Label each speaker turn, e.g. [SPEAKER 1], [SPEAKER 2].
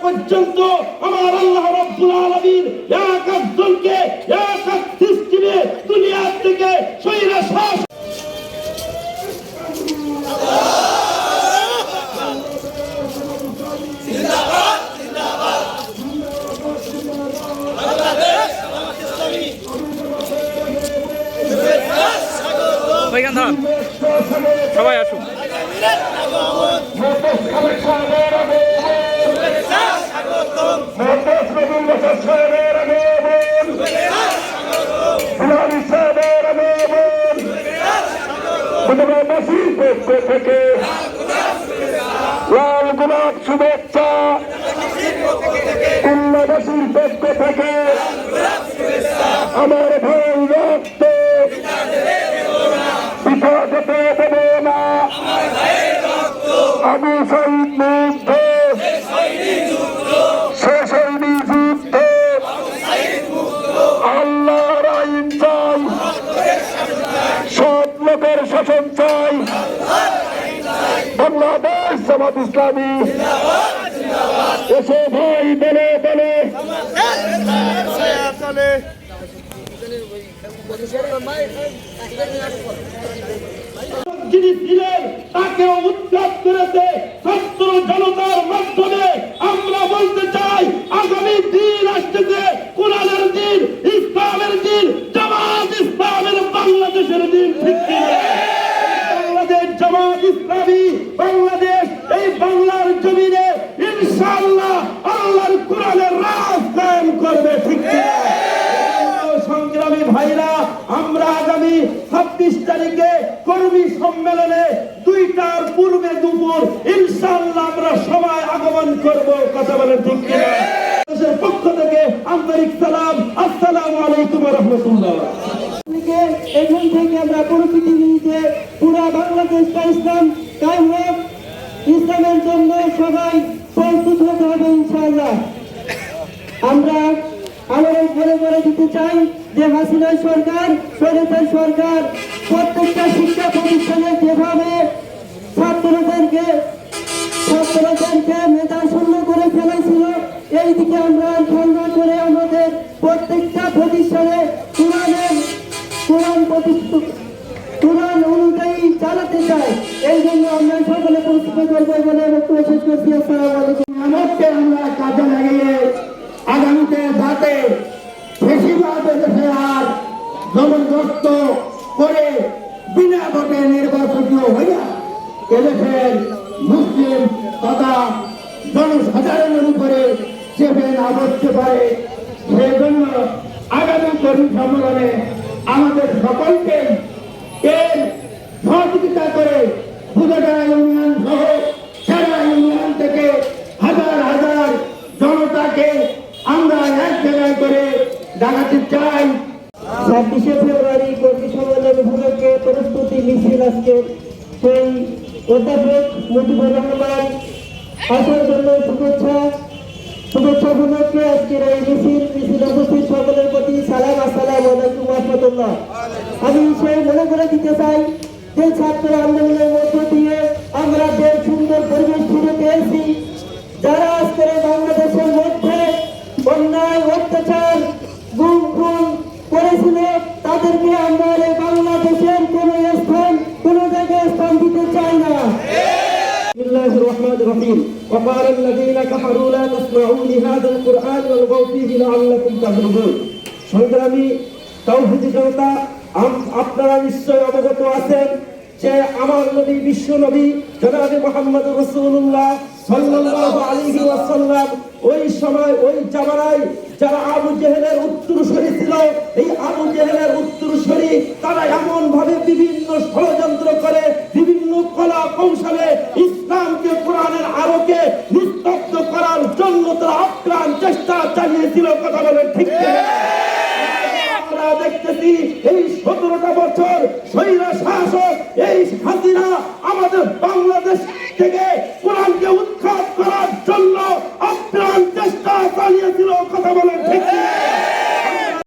[SPEAKER 1] পর্যন্ত আমার আল্লাহ রাব্বুল আলামিন এক একজনকে এক এক সিস্টেমে দুনিয়া থেকে স্বৈরাচার
[SPEAKER 2] সবাই আসুন।
[SPEAKER 1] থেকে লাল গোলাপ শুভেচ্ছা খুলনাবাসীর পক্ষ থেকে আমার ভাই রক্ত পিঠা যেতে দেবে না আমি শহীদ মুগ্ধ শেষ হয়নি যুদ্ধ আল্লাহর আইন চাই সব লোকের শাসন চাই বাংলাদেশ জামাত ইসলামী এসে ভাই বলে বলে যিনি ছিলেন তাকে উৎখাত করেছে ছাত্র জনতার মাধ্যমে। আমরা বলতে চাই আগামী দিন আসতেছে কোরআনের দিন, ইসলামের দিন, জামাত ইসলামের বাংলাদেশের দিন। ঠিক কিনা? বাংলাদেশ জামাত ইসলামী বাংলাদেশ এই বাংলার জমিনে ইনশাআল্লাহ আল্লাহর কোরআনের রাজ কায়েম করবে। ঠিক কিনা? সংগ্রামী ভাইরা, আমরা আগামী 26 তারিখে কর্মী সম্মেলনে 2টার পূর্বে দুপুর ইনশাআল্লাহ আমরা সবাই আগমন করব। কথা বলেন ঠিক কিনা? দেশের পক্ষ থেকে আন্তরিক সালাম, আসসালামু আলাইকুম ওয়া রাহমাতুল্লাহ।
[SPEAKER 3] এখান থেকে আমরা প্রকৃতি নিতে পুরা বাংলাদেশটা ইসলাম কায়েম হোক, ইসলামের জন্য সবাই প্রস্তুত হতে হবে ইনশাআল্লাহ। আমরা আরো বলে দিতে চাই যে হাসিনা সরকার, স্বৈরাচার সরকার প্রত্যেকটা শিক্ষা প্রতিষ্ঠানে যেভাবে ছাত্রদেরকে মেধা শূন্য করে ফেলেছিল, এই দিকে আমরা ঠান্ডা করে আমাদের প্রত্যেকটা প্রতিষ্ঠানে কোরআন অনুযায়ী চালাতে চাই। এই জন্য আমরা সকলে প্রস্তুত করবো বলে বক্তব্য শেষ করছি। আসসালামু আলাইকুম।
[SPEAKER 1] আমাকে আমরা কাজে লাগিয়ে আগামীতে যাতে বেশিরভাগ দেশে আর জবরদস্ত করে বিনা ভোটে নির্বাচনীয় হইয়া এদেশের মুসলিম তথা জনসাধারণের উপরে চেপে না বসতে পারে, সেজন্য আগামী কর্মী সম্মেলনে আমাদের সকলকে এর সহযোগিতা করে বুধগা ইউনিয়ন সহ সারা ইউনিয়ন থেকে হাজার হাজার জনতাকে আমরা এক জায়গায় করে ডাকাতে চাই।
[SPEAKER 3] 26শে ফেব্রুয়ারি কর্মী সম্মেলন উপলক্ষে প্রস্তুতি মিছিল আজকে সেই অধ্যাপক মুজিবুর রহমান আসার জন্য শুভেচ্ছা উপলক্ষে আজকের এই মিছিল উপস্থিত সকলের প্রতি সালাম, আসসালামু আলাইকুম ওয়া রাহমাতুল্লাহ। আমি সেই মনে করে দিতে চাই যে ছাত্র আন্দোলনের মধ্য দিয়ে আমরা যে সুন্দর পরিবেশ ফিরে পেয়েছি, যারা আজকের বাংলাদেশের মধ্যে অন্যায় অত্যাচার গুম খুন করেছিল তাদেরকে আমরা এই বাংলাদেশের কোন জায়গায় স্থান দিতে চাই না।
[SPEAKER 1] বিসমিল্লাহির রহমানির রহিম। وقال الذين كفروا لا تسمعوا لهذا القرآن والغوا فيه لعلكم تغلبون। সংগ্রামী তাওহীদি জনতা, আপনারা নিশ্চয় অবগত আছেন যে আমার নবী, বিশ্ব নবী জনাবে মুহাম্মদুর রাসূলুল্লাহ সাল্লাল্লাহু আলাইহি ওয়াসাল্লাম ওই সময় ওই জামানায় যারা আবু জেহেলের উত্তরসূরি ছিল, এই আবু জেহেলের উত্তরসূরি তারা এমন ভাবে বিভিন্ন ষড়যন্ত্র করে বিভিন্ন কলা কৌশলে ইসলামকে কোরআনের আলোকে নিস্তব্ধ করার জন্য তারা আপ্রাণ চেষ্টা চালিয়েছিল। কথা বলেন ঠিক কিনা? আমরা দেখতেছি এই 17টা বছর স্বৈর শাসক এই হাসিনা